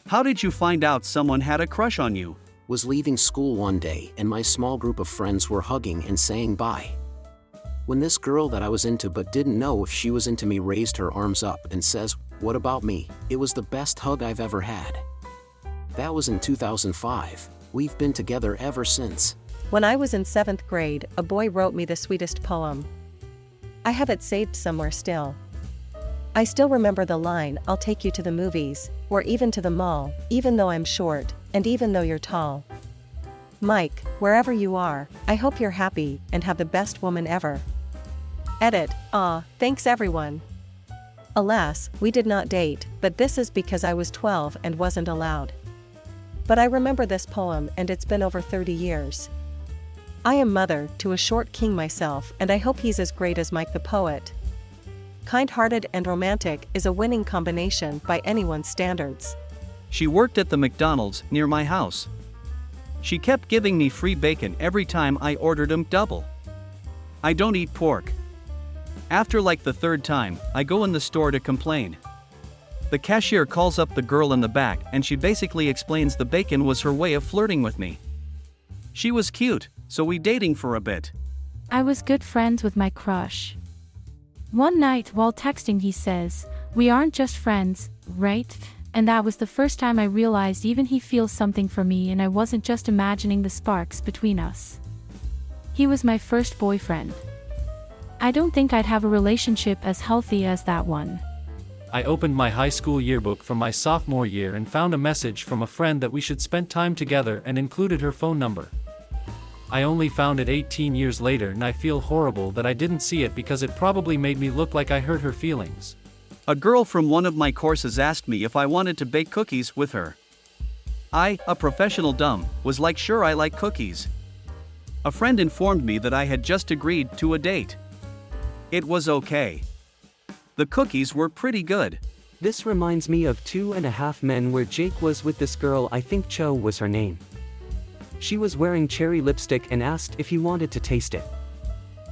How did you find out someone had a crush on you? Was leaving school one day and my small group of friends were hugging and saying bye. When this girl that I was into but didn't know if she was into me raised her arms up and says, "What about me?" It was the best hug I've ever had. That was in 2005. We've been together ever since. When I was in 7th grade, a boy wrote me the sweetest poem. I have it saved somewhere still. I still remember the line, "I'll take you to the movies, or even to the mall, even though I'm short, and even though you're tall." Mike, wherever you are, I hope you're happy and have the best woman ever. Edit. Thanks everyone. Alas, we did not date, but this is because I was 12 and wasn't allowed. But I remember this poem and it's been over 30 years. I am mother to a short king myself and I hope he's as great as Mike the poet. Kind-hearted and romantic is a winning combination by anyone's standards. She worked at the McDonald's near my house. She kept giving me free bacon every time I ordered them double. I don't eat pork. After like the 3rd time, I go in the store to complain. The cashier calls up the girl in the back and she basically explains the bacon was her way of flirting with me. She was cute, so we dating for a bit. I was good friends with my crush. One night while texting he says, "We aren't just friends, right?" And that was the first time I realized even he feels something for me and I wasn't just imagining the sparks between us. He was my first boyfriend. I don't think I'd have a relationship as healthy as that one. I opened my high school yearbook from my sophomore year and found a message from a friend that we should spend time together and included her phone number. I only found it 18 years later and I feel horrible that I didn't see it because it probably made me look like I hurt her feelings. A girl from one of my courses asked me if I wanted to bake cookies with her. I, a professional dumb, was like, sure, I like cookies. A friend informed me that I had just agreed to a date. It was okay. The cookies were pretty good. This reminds me of 2.5 Men where Jake was with this girl, I think Cho was her name. She was wearing cherry lipstick and asked if he wanted to taste it.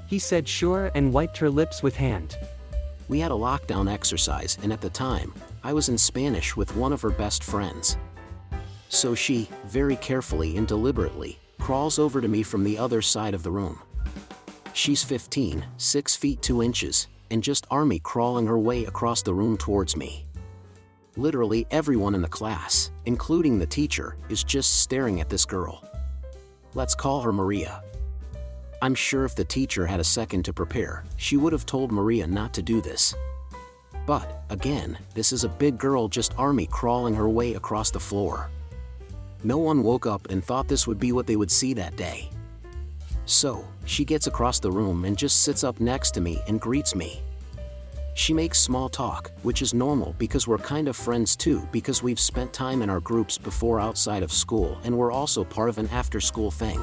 He said sure and wiped her lips with hand. We had a lockdown exercise and at the time, I was in Spanish with one of her best friends. So she, very carefully and deliberately, crawls over to me from the other side of the room. She's 15, 6 feet 2 inches, and just army crawling her way across the room towards me. Literally everyone in the class, including the teacher, is just staring at this girl. Let's call her Maria. I'm sure if the teacher had a second to prepare, she would have told Maria not to do this. But, again, this is a big girl just army crawling her way across the floor. No one woke up and thought this would be what they would see that day. So, she gets across the room and just sits up next to me and greets me. She makes small talk, which is normal because we're kind of friends too because we've spent time in our groups before outside of school and we're also part of an after-school thing.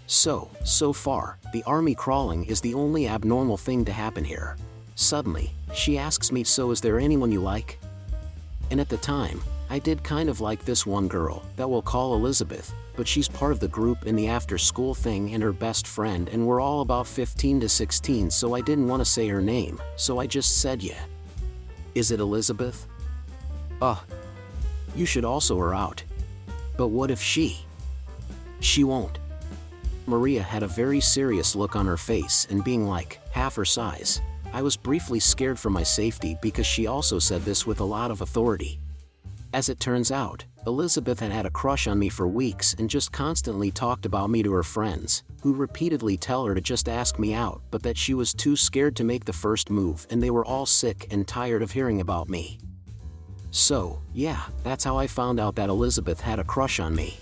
So far, the army crawling is the only abnormal thing to happen here. Suddenly, she asks me, "So is there anyone you like?" And at the time, I did kind of like this one girl that we'll call Elizabeth, but she's part of the group in the after-school thing and her best friend and we're all about 15 to 16 so I didn't want to say her name, so I just said yeah. Is it Elizabeth? You should also her out. But what if she won't? Maria had a very serious look on her face and being like half her size. I was briefly scared for my safety because she also said this with a lot of authority. As it turns out, Elizabeth had had a crush on me for weeks and just constantly talked about me to her friends, who repeatedly tell her to just ask me out but that she was too scared to make the first move and they were all sick and tired of hearing about me. So, yeah, that's how I found out that Elizabeth had a crush on me.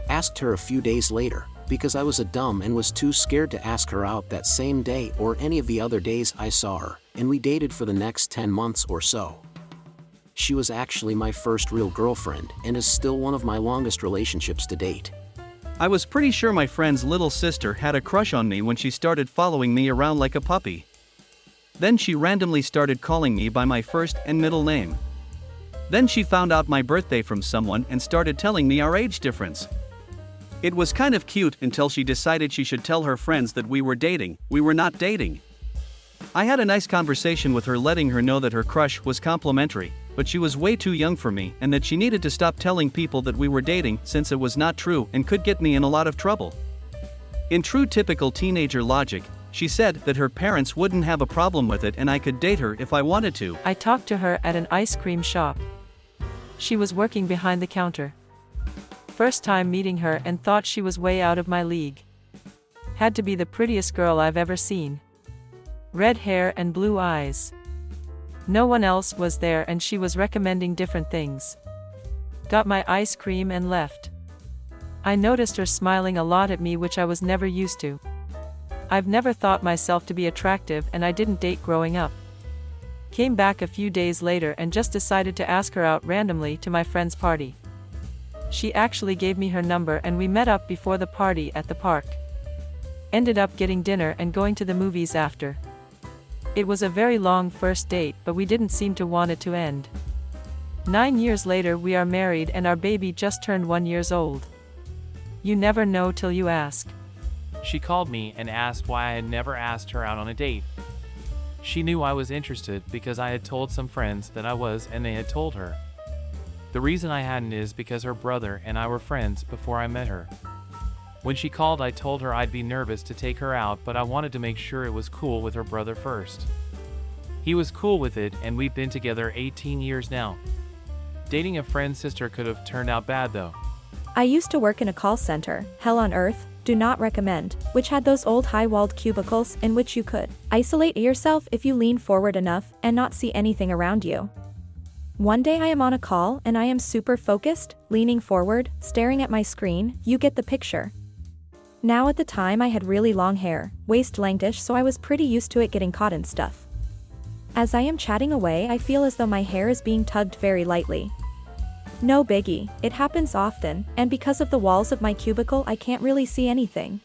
Asked her a few days later, because I was a dumb and was too scared to ask her out that same day or any of the other days I saw her, and we dated for the next 10 months or so. She was actually my first real girlfriend and is still one of my longest relationships to date. I was pretty sure my friend's little sister had a crush on me when she started following me around like a puppy. Then she randomly started calling me by my first and middle name. Then she found out my birthday from someone and started telling me our age difference. It was kind of cute until she decided she should tell her friends that we were dating. We were not dating. I had a nice conversation with her letting her know that her crush was complimentary, but she was way too young for me and that she needed to stop telling people that we were dating since it was not true and could get me in a lot of trouble. In true typical teenager logic, she said that her parents wouldn't have a problem with it and I could date her if I wanted to. I talked to her at an ice cream shop. She was working behind the counter. First time meeting her and thought she was way out of my league. Had to be the prettiest girl I've ever seen. Red hair and blue eyes. No one else was there and she was recommending different things. Got my ice cream and left. I noticed her smiling a lot at me, which I was never used to. I've never thought myself to be attractive and I didn't date growing up. Came back a few days later and just decided to ask her out randomly to my friend's party. She actually gave me her number and we met up before the party at the park. Ended up getting dinner and going to the movies after. It was a very long first date, but we didn't seem to want it to end. 9 years later we are married and our baby just turned 1 year old. You never know till you ask. She called me and asked why I had never asked her out on a date. She knew I was interested because I had told some friends that I was and they had told her. The reason I hadn't is because her brother and I were friends before I met her. When she called, I told her I'd be nervous to take her out, but I wanted to make sure it was cool with her brother first. He was cool with it and we've been together 18 years now. Dating a friend's sister could have turned out bad though. I used to work in a call center, hell on earth, do not recommend, which had those old high-walled cubicles in which you could isolate yourself if you lean forward enough and not see anything around you. One day I am on a call and I am super focused, leaning forward, staring at my screen, you get the picture. Now at the time I had really long hair, waist lengthish, so I was pretty used to it getting caught in stuff. As I am chatting away, I feel as though my hair is being tugged very lightly. No biggie, it happens often, and because of the walls of my cubicle I can't really see anything.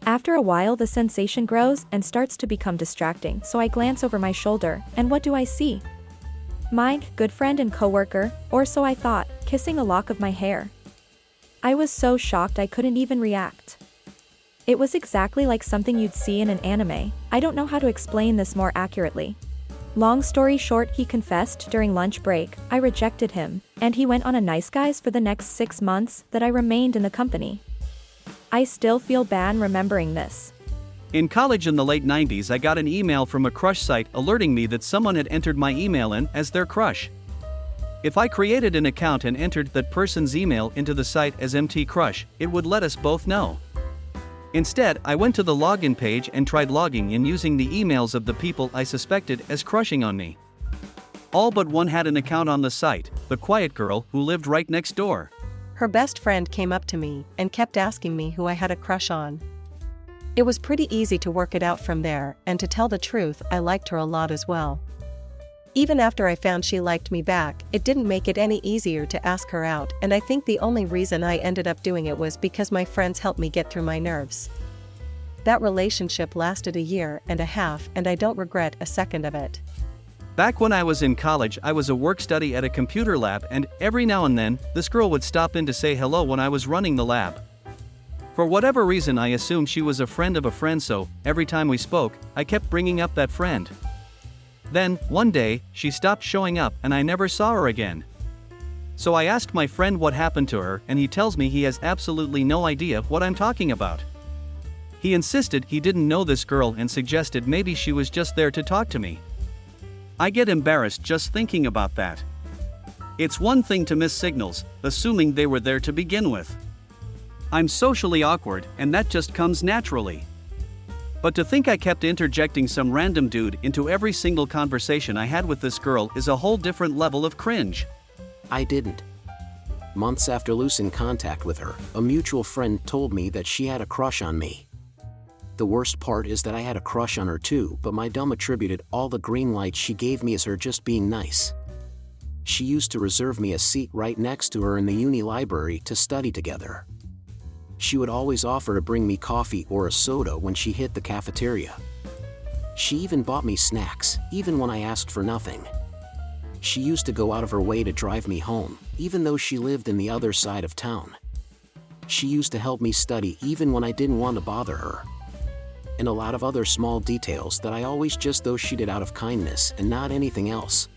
After a while the sensation grows and starts to become distracting, so I glance over my shoulder, and what do I see? My good friend and coworker, or so I thought, kissing a lock of my hair. I was so shocked I couldn't even react. It was exactly like something you'd see in an anime. I don't know how to explain this more accurately. Long story short, he confessed during lunch break, I rejected him, and he went on a nice guys for the next 6 months that I remained in the company. I still feel bad remembering this. In college in the late 90s, I got an email from a crush site alerting me that someone had entered my email in as their crush. If I created an account and entered that person's email into the site as MT Crush, it would let us both know. Instead, I went to the login page and tried logging in using the emails of the people I suspected as crushing on me. All but one had an account on the site, the quiet girl who lived right next door. Her best friend came up to me and kept asking me who I had a crush on. It was pretty easy to work it out from there, and to tell the truth, I liked her a lot as well. Even after I found she liked me back, it didn't make it any easier to ask her out, and I think the only reason I ended up doing it was because my friends helped me get through my nerves. That relationship lasted 1.5 years, and I don't regret a second of it. Back when I was in college, I was a work study at a computer lab, and every now and then, this girl would stop in to say hello when I was running the lab. For whatever reason, I assumed she was a friend of a friend, so every time we spoke, I kept bringing up that friend. Then, one day, she stopped showing up and I never saw her again. So I asked my friend what happened to her, and he tells me he has absolutely no idea what I'm talking about. He insisted he didn't know this girl and suggested maybe she was just there to talk to me. I get embarrassed just thinking about that. It's one thing to miss signals, assuming they were there to begin with. I'm socially awkward, and that just comes naturally. But to think I kept interjecting some random dude into every single conversation I had with this girl is a whole different level of cringe. I didn't. Months after losing contact with her, a mutual friend told me that she had a crush on me. The worst part is that I had a crush on her too, but my dumb attributed all the green lights she gave me as her just being nice. She used to reserve me a seat right next to her in the uni library to study together. She would always offer to bring me coffee or a soda when she hit the cafeteria. She even bought me snacks, even when I asked for nothing. She used to go out of her way to drive me home, even though she lived in the other side of town. She used to help me study even when I didn't want to bother her. And a lot of other small details that I always just thought she did out of kindness and not anything else.